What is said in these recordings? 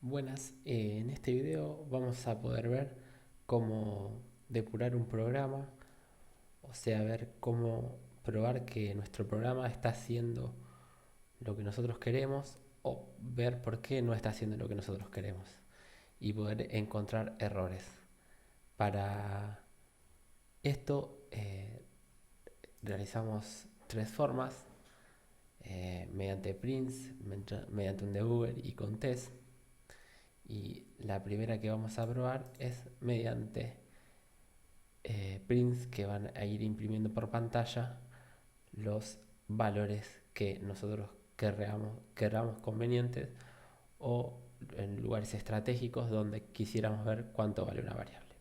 Buenas, en este video vamos a poder ver cómo depurar un programa, o sea, ver cómo probar que nuestro programa está haciendo lo que nosotros queremos o ver por qué no está haciendo lo que nosotros queremos y poder encontrar errores. Para esto realizamos tres formas, mediante prints, mediante un debugger y con test. Y la primera que vamos a probar es mediante prints que van a ir imprimiendo por pantalla los valores que nosotros querramos convenientes o en lugares estratégicos donde quisiéramos ver cuánto vale una variable.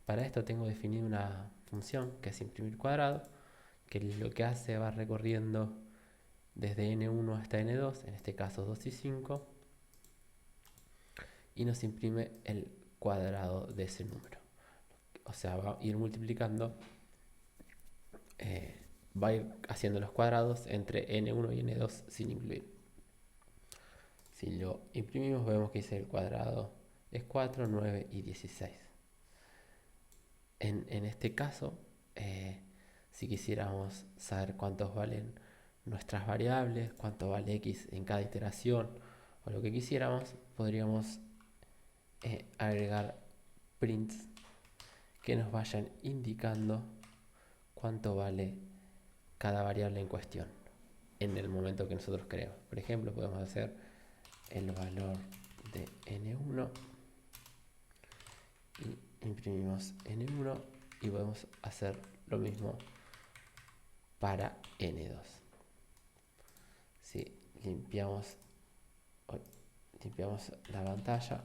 Para esto tengo definido una función que es imprimir cuadrado, que lo que hace va recorriendo desde n1 hasta n2, en este caso 2 y 5, y nos imprime el cuadrado de ese número. O sea, va a ir multiplicando, va a ir haciendo los cuadrados entre n1 y n2 sin incluir. Si lo imprimimos vemos que dice el cuadrado es 4, 9 y 16. En este caso, si quisiéramos saber cuántos valen nuestras variables, cuánto vale x en cada iteración o lo que quisiéramos, podríamos agregar prints que nos vayan indicando cuánto vale cada variable en cuestión en el momento que nosotros queremos. Por ejemplo, podemos hacer el valor de n1 y imprimimos n1 y podemos hacer lo mismo para n2. Si limpiamos la pantalla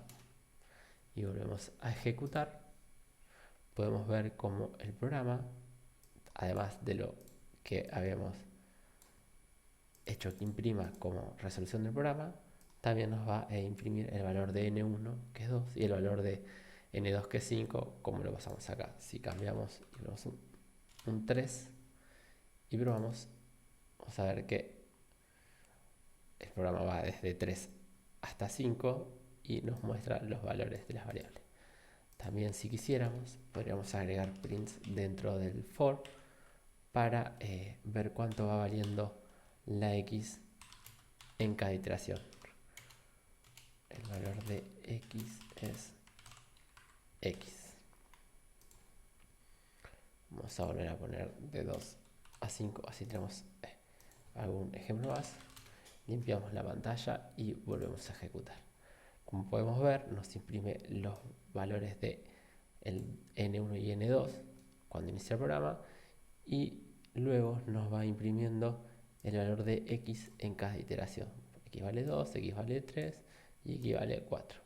y volvemos a ejecutar, podemos ver cómo el programa, además de lo que habíamos hecho que imprima como resolución del programa, también nos va a imprimir el valor de n1, que es 2, y el valor de n2, que es 5, como lo pasamos acá. Si cambiamos y ponemos un 3 y probamos, vamos a ver que el programa va desde 3 hasta 5 y nos muestra los valores de las variables. También, si quisiéramos, podríamos agregar prints dentro del for para ver cuánto va valiendo la x en cada iteración. El valor de x es x. Vamos a volver a poner de 2 a 5, así tenemos algún ejemplo más. Limpiamos la pantalla y volvemos a ejecutar. Como podemos ver, nos imprime los valores de el n1 y n2 cuando inicia el programa, y luego nos va imprimiendo el valor de x en cada iteración. X vale 2, x vale 3 y x vale 4.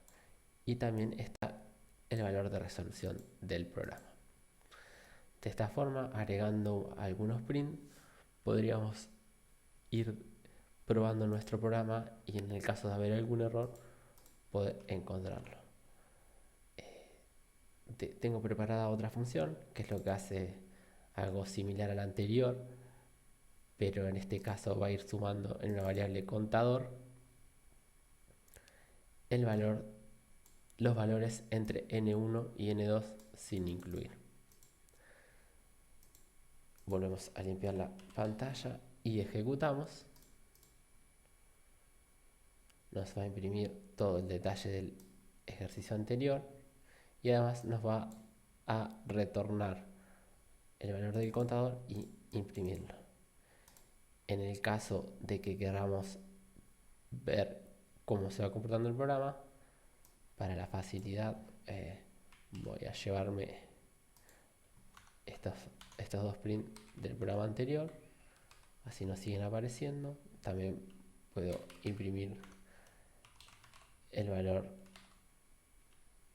Y también está el valor de resolución del programa. De esta forma, agregando algunos prints, podríamos ir probando nuestro programa y, en el caso de haber algún error, poder encontrarlo. Tengo preparada otra función que es lo que hace algo similar a la anterior, pero en este caso va a ir sumando en una variable contador el valor, los valores entre n1 y n2 sin incluir. Volvemos a limpiar la pantalla y ejecutamos. Nos va a imprimir todo el detalle del ejercicio anterior y además nos va a retornar el valor del contador y imprimirlo. En el caso de que queramos ver cómo se va comportando el programa, para la facilidad voy a llevarme estos, estos dos prints del programa anterior, así nos siguen apareciendo. También puedo imprimir el valor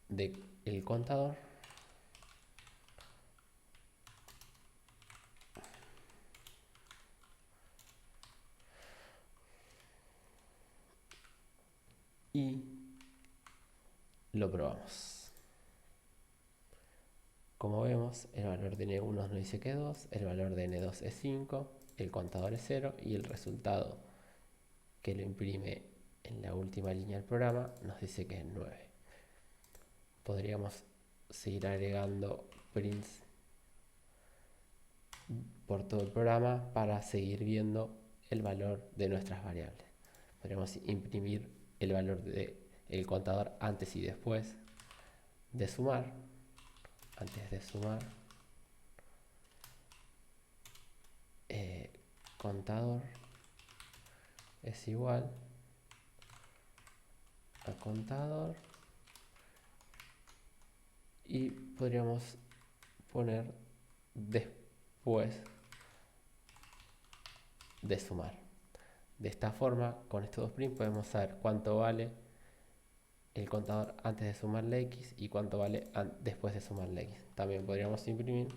del contador y lo probamos. Como vemos, el valor de n1 nos dice que es 2, el valor de n2 es 5, el contador es 0 y el resultado que lo imprime en la última línea del programa nos dice que es 9. Podríamos seguir agregando prints por todo el programa para seguir viendo el valor de nuestras variables. Podríamos imprimir el valor del contador antes y después de sumar. Antes de sumar, contador es igual a contador, y podríamos poner después de sumar. De esta forma, con estos dos prints podemos saber cuánto vale el contador antes de sumarle x y cuánto vale después de sumarle x. También podríamos imprimir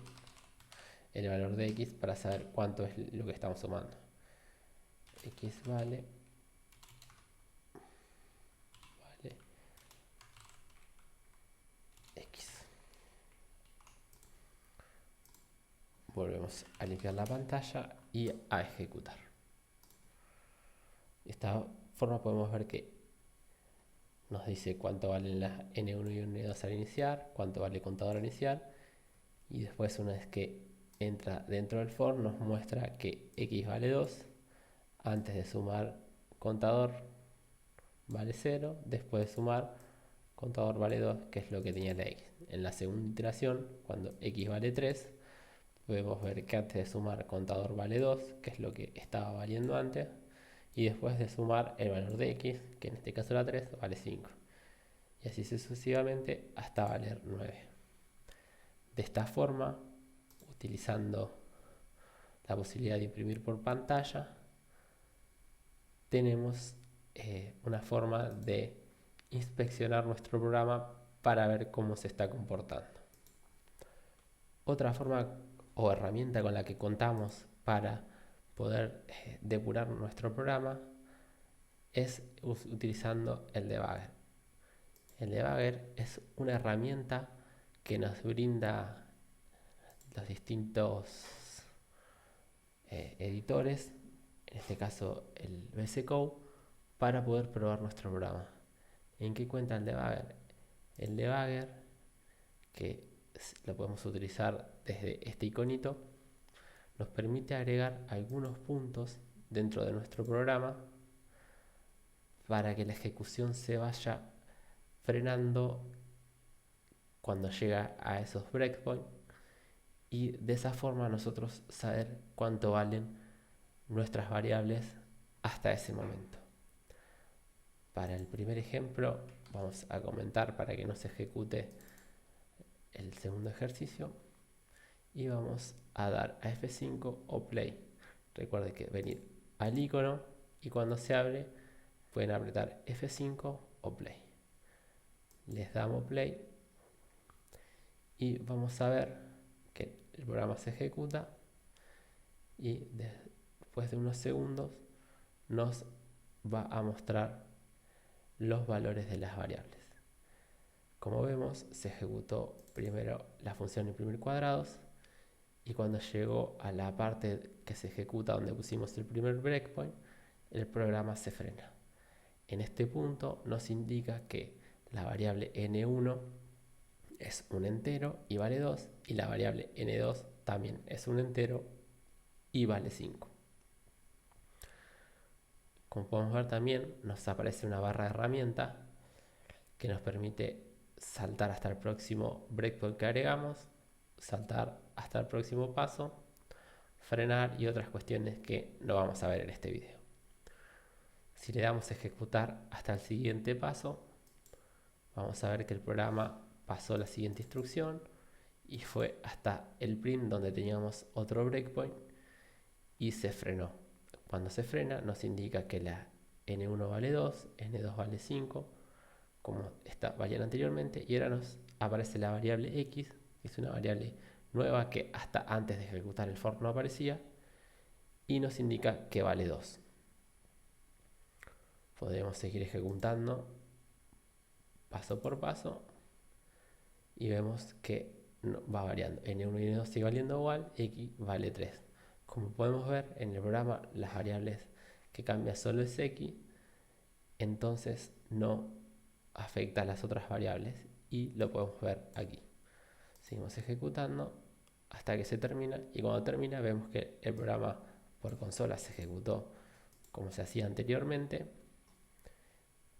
el valor de x para saber cuánto es lo que estamos sumando. X vale x. Volvemos a limpiar la pantalla y a ejecutar. De esta forma podemos ver que nos dice cuánto valen las N1 y N2 al iniciar, cuánto vale el contador al iniciar, y después, una vez que entra dentro del for, nos muestra que x vale 2, antes de sumar contador vale 0, después de sumar contador vale 2, que es lo que tenía la x. En la segunda iteración, cuando x vale 3, podemos ver que antes de sumar contador vale 2, que es lo que estaba valiendo antes, y después de sumar el valor de x, que en este caso era 3, vale 5. Y así sucesivamente hasta valer 9. De esta forma, utilizando la posibilidad de imprimir por pantalla, tenemos una forma de inspeccionar nuestro programa para ver cómo se está comportando. Otra forma o herramienta con la que contamos para poder depurar nuestro programa es utilizando el debugger. El debugger es una herramienta que nos brinda los distintos editores, en este caso el VS Code, para poder probar nuestro programa. ¿En qué cuenta el debugger? El debugger, que lo podemos utilizar desde este iconito, nos permite agregar algunos puntos dentro de nuestro programa para que la ejecución se vaya frenando cuando llega a esos breakpoints, y de esa forma nosotros saber cuánto valen nuestras variables hasta ese momento. Para el primer ejemplo vamos a comentar para que no se ejecute el segundo ejercicio, y vamos a dar a F5 o play. Recuerden que venir al icono y cuando se abre pueden apretar F5 o play. Les damos play y vamos a ver que el programa se ejecuta, y después de unos segundos nos va a mostrar los valores de las variables. Como vemos, se ejecutó primero la función imprimir cuadrados, y cuando llegó a la parte que se ejecuta donde pusimos el primer breakpoint, el programa se frena. En este punto nos indica que la variable n1 es un entero y vale 2, y la variable n2 también es un entero y vale 5. Como podemos ver, también nos aparece una barra de herramientas que nos permite saltar hasta el próximo breakpoint que agregamos, saltar hasta el próximo paso, frenar y otras cuestiones que no vamos a ver en este video. Si le damos a ejecutar hasta el siguiente paso, vamos a ver que el programa pasó la siguiente instrucción y fue hasta el print donde teníamos otro breakpoint y se frenó. Cuando se frena nos indica que la n1 vale 2, n2 vale 5, como valían anteriormente, y ahora nos aparece la variable x, que es una variable nueva que hasta antes de ejecutar el for no aparecía, y nos indica que vale 2. Podemos seguir ejecutando paso por paso y vemos que va variando. N1 y N2 sigue valiendo igual, X vale 3. Como podemos ver en el programa, las variables que cambia solo es X, entonces no afecta a las otras variables y lo podemos ver aquí. Seguimos ejecutando hasta que se termina, y cuando termina vemos que el programa por consola se ejecutó como se hacía anteriormente,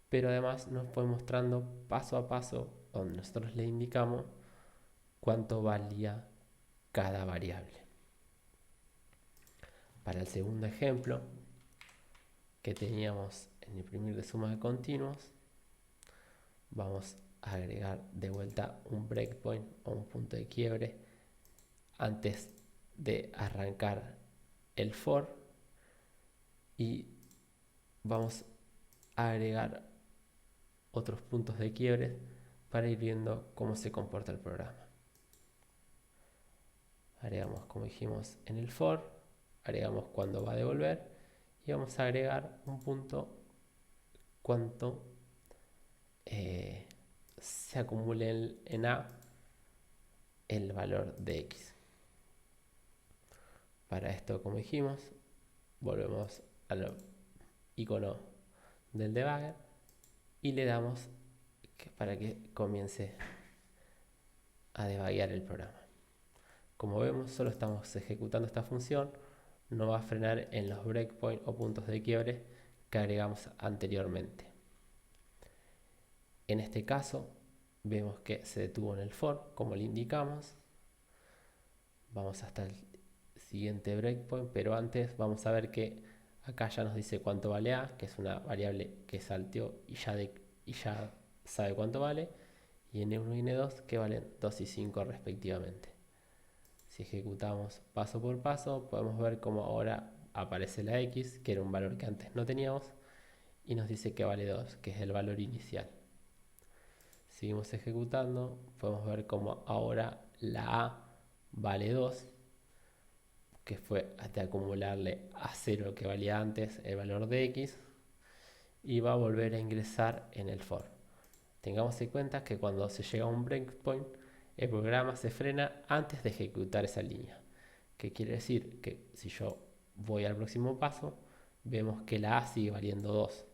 pero además nos fue mostrando paso a paso donde nosotros le indicamos cuánto valía cada variable. Para el segundo ejemplo que teníamos en imprimir de suma de continuos, vamos a agregar de vuelta un breakpoint o un punto de quiebre antes de arrancar el for, y vamos a agregar otros puntos de quiebre para ir viendo cómo se comporta el programa. Agregamos, como dijimos en el for, agregamos cuando va a devolver, y vamos a agregar un punto cuánto se acumule en A el valor de X. Para esto, como dijimos, volvemos al icono del debugger y le damos para que comience a debuguear el programa. Como vemos, solo estamos ejecutando esta función, no va a frenar en los breakpoints o puntos de quiebre que agregamos anteriormente. En este caso, vemos que se detuvo en el for, como le indicamos. Vamos hasta el siguiente breakpoint, pero antes vamos a ver que acá ya nos dice cuánto vale A, que es una variable que salteó y ya sabe cuánto vale, y N1 y N2 que valen 2 y 5 respectivamente. Si ejecutamos paso por paso, podemos ver cómo ahora aparece la X, que era un valor que antes no teníamos, y nos dice que vale 2, que es el valor inicial. Seguimos ejecutando, podemos ver cómo ahora la A vale 2, que fue hasta acumularle a 0 que valía antes el valor de X, y va a volver a ingresar en el for. Tengamos en cuenta que cuando se llega a un breakpoint, el programa se frena antes de ejecutar esa línea. ¿Qué quiere decir? Que si yo voy al próximo paso, vemos que la A sigue valiendo 2,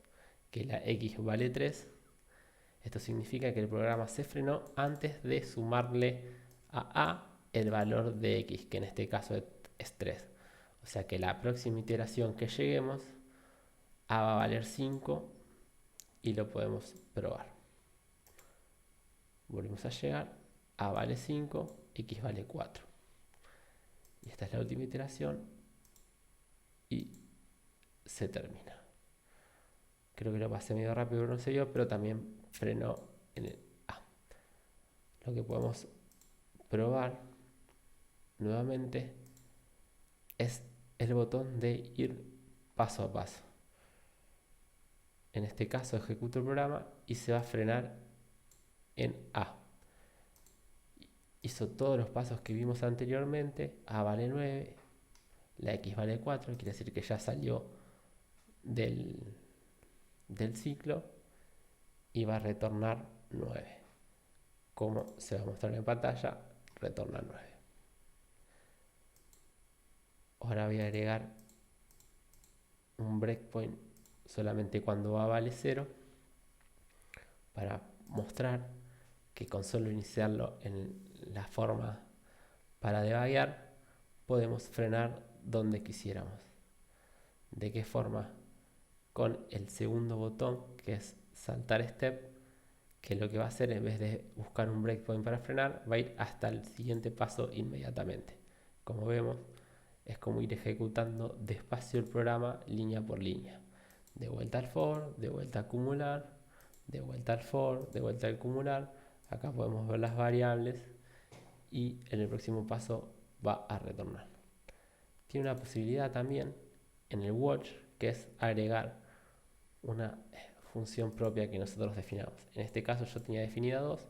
que la X vale 3. Esto significa que el programa se frenó antes de sumarle a A el valor de X, que en este caso es 3. O sea que la próxima iteración que lleguemos, A va a valer 5 y lo podemos probar. Volvemos a llegar, A vale 5, X vale 4. Y esta es la última iteración y se termina. Creo que lo pasé medio rápido, pero no se vio, pero también frenó en el A. Lo que podemos probar nuevamente es el botón de ir paso a paso. En este caso ejecuto el programa y se va a frenar en A. Hizo todos los pasos que vimos anteriormente. A vale 9, la X vale 4, quiere decir que ya salió del ciclo y va a retornar 9. Como se va a mostrar en pantalla, retorna 9. Ahora voy a agregar un breakpoint solamente cuando A vale 0 para mostrar que con solo iniciarlo en la forma para debuguear podemos frenar donde quisiéramos. ¿De qué forma? Con el segundo botón, que es saltar step, que lo que va a hacer, en vez de buscar un breakpoint para frenar, va a ir hasta el siguiente paso inmediatamente. Como vemos, es como ir ejecutando despacio el programa línea por línea. De vuelta al for, de vuelta a acumular, de vuelta al for, de vuelta a acumular. Acá podemos ver las variables y en el próximo paso va a retornar. Tiene una posibilidad también en el watch, que es agregar una función propia que nosotros definamos. En este caso yo tenía definida 2,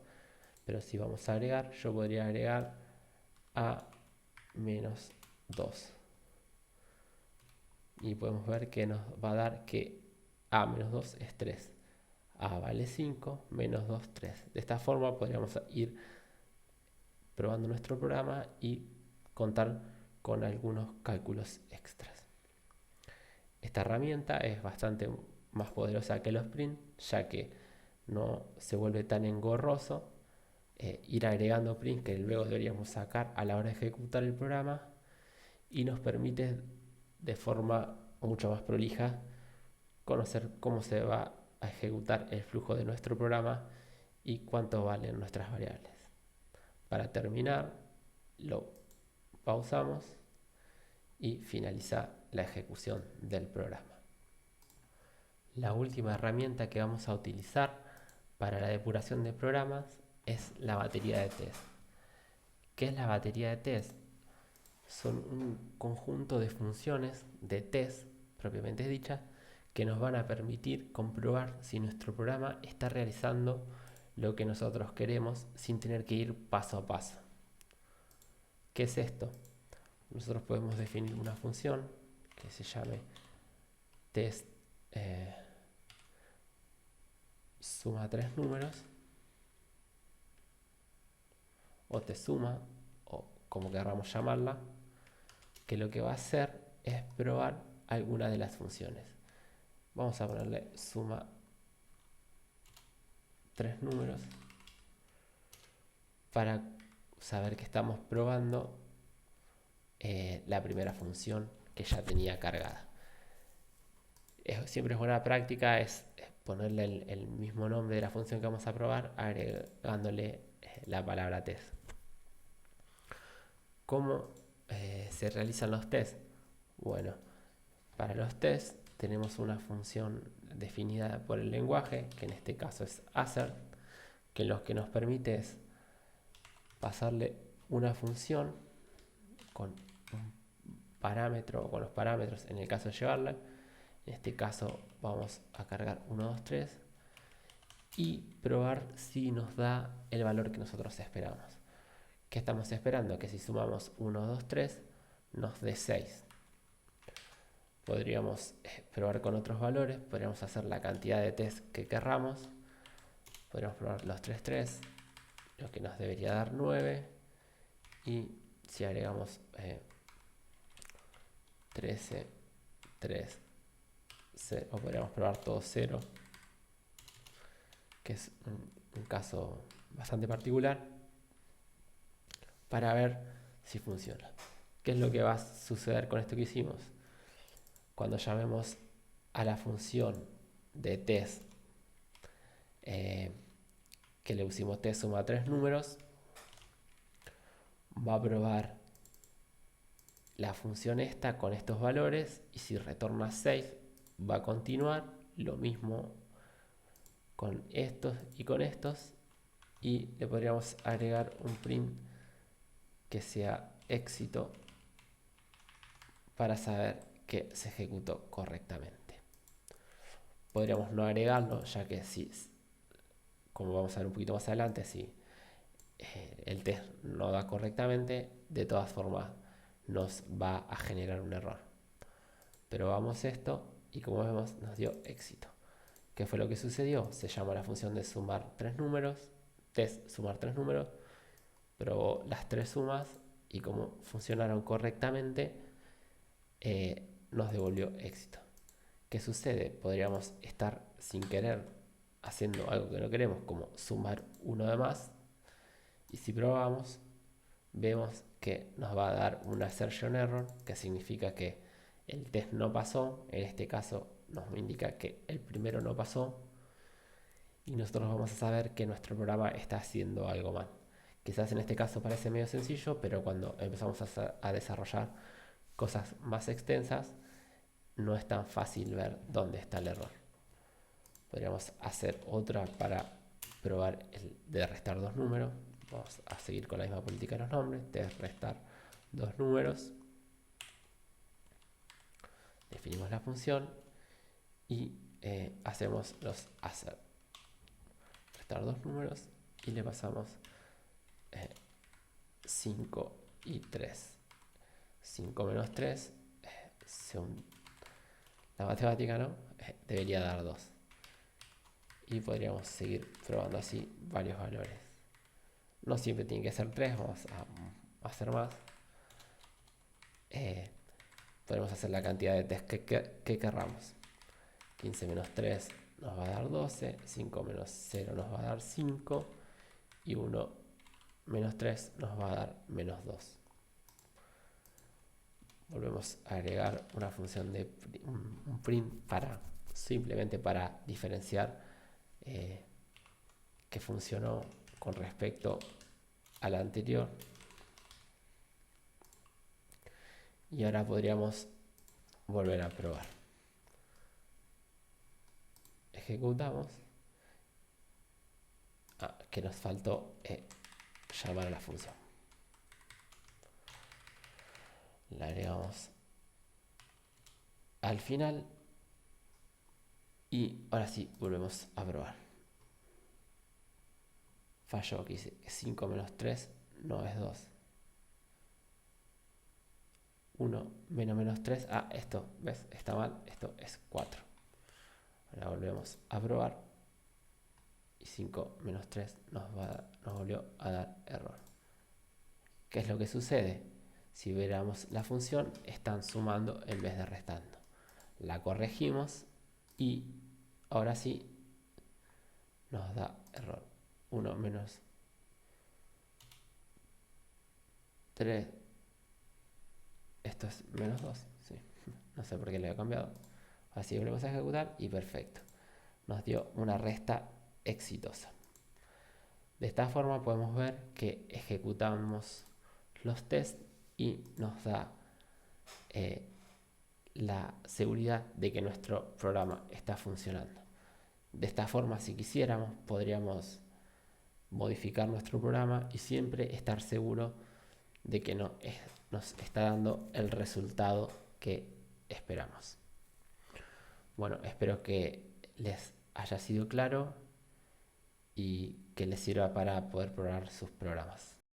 pero si vamos a agregar, yo podría agregar a menos 2. Y podemos ver que nos va a dar que A menos 2 es 3. A vale 5, menos 2, 3. De esta forma podríamos ir probando nuestro programa y contar con algunos cálculos extras. Esta herramienta es bastante más poderosa que los print, ya que no se vuelve tan engorroso ir agregando print que luego deberíamos sacar a la hora de ejecutar el programa, y nos permite de forma mucho más prolija conocer cómo se va a ejecutar el flujo de nuestro programa y cuánto valen nuestras variables. Para terminar, lo pausamos y finaliza la ejecución del programa. La última herramienta que vamos a utilizar para la depuración de programas es la batería de test. ¿Qué es la batería de test? Son un conjunto de funciones de test propiamente dicha que nos van a permitir comprobar si nuestro programa está realizando lo que nosotros queremos sin tener que ir paso a paso. ¿Qué es esto? Nosotros podemos definir una función que se llame test suma 3 números, o te suma, o como queramos llamarla, que lo que va a hacer es probar alguna de las funciones. Vamos a ponerle suma 3 números para saber que estamos probando la primera función que ya tenía cargada. Siempre es buena práctica ponerle el mismo nombre de la función que vamos a probar, agregándole la palabra test. ¿Cómo se realizan los tests? Bueno, para los tests tenemos una función definida por el lenguaje, que en este caso es assert, que lo que nos permite es pasarle una función con un parámetro o con los parámetros en el caso de llevarla. En este caso vamos a cargar 1, 2, 3 y probar si nos da el valor que nosotros esperamos. ¿Qué estamos esperando? Que si sumamos 1, 2, 3 nos dé 6. Podríamos probar con otros valores, podríamos hacer la cantidad de test que querramos, podríamos probar los 3, 3, lo que nos debería dar 9, y si agregamos 13, 3, 0, o podríamos probar todo 0, que es un caso bastante particular, para ver si funciona. ¿Qué es lo que va a suceder con esto que hicimos? Cuando llamemos a la función de test que le pusimos test suma 3 números, va a probar la función esta con estos valores, y si retorna 6 va a continuar lo mismo con estos y con estos, y le podríamos agregar un print que sea éxito para saber que se ejecutó correctamente. Podríamos no agregarlo, ya que si, como vamos a ver un poquito más adelante, si el test no da correctamente, de todas formas nos va a generar un error. Pero vamos esto y como vemos nos dio éxito. ¿Qué fue lo que sucedió? Se llama la función de sumar 3 números, test sumar 3 números, probó las 3 sumas y como funcionaron correctamente, nos devolvió éxito. ¿Qué sucede? Podríamos estar sin querer haciendo algo que no queremos, como sumar uno de más, y si probamos vemos que nos va a dar una assertion error, que significa que el test no pasó. En este caso nos indica que el primero no pasó, y nosotros vamos a saber que nuestro programa está haciendo algo mal. Quizás en este caso parece medio sencillo, pero cuando empezamos a desarrollar cosas más extensas, no es tan fácil ver dónde está el error. Podríamos hacer otra para probar el de restar 2 números. Vamos a seguir con la misma política de los nombres, de restar 2 números. Definimos la función y hacemos los assert. Restar 2 números y le pasamos 5 y 3. 5 menos 3, según la matemática, ¿no? Debería dar 2. Y podríamos seguir probando así varios valores. No siempre tiene que ser 3, vamos a hacer más. Podemos hacer la cantidad de test que querramos. 15 menos 3 nos va a dar 12, 5 menos 0 nos va a dar 5 y 1 menos 3 nos va a dar menos 2. Volvemos a agregar una función de un print simplemente para diferenciar que funcionó con respecto a la anterior. Y ahora podríamos volver a probar. Ejecutamos. Que nos faltó llamar a la función. La agregamos al final. Y ahora sí, volvemos a probar. Falló, que dice que 5 menos 3 no es 2. 1 menos 3. Esto, ¿ves? Está mal. Esto es 4. Ahora volvemos a probar. Y 5 menos 3 nos volvió a dar error. ¿Qué es lo que sucede? Si viéramos la función, están sumando en vez de restando. La corregimos y ahora sí nos da error. 1 menos 3. Esto es menos 2. Sí. No sé por qué le he cambiado. Así volvemos a ejecutar y perfecto. Nos dio una resta exitosa. De esta forma podemos ver que ejecutamos los tests y nos da la seguridad de que nuestro programa está funcionando. De esta forma, si quisiéramos, podríamos modificar nuestro programa y siempre estar seguro de que nos está dando el resultado que esperamos. Bueno, espero que les haya sido claro y que les sirva para poder probar sus programas.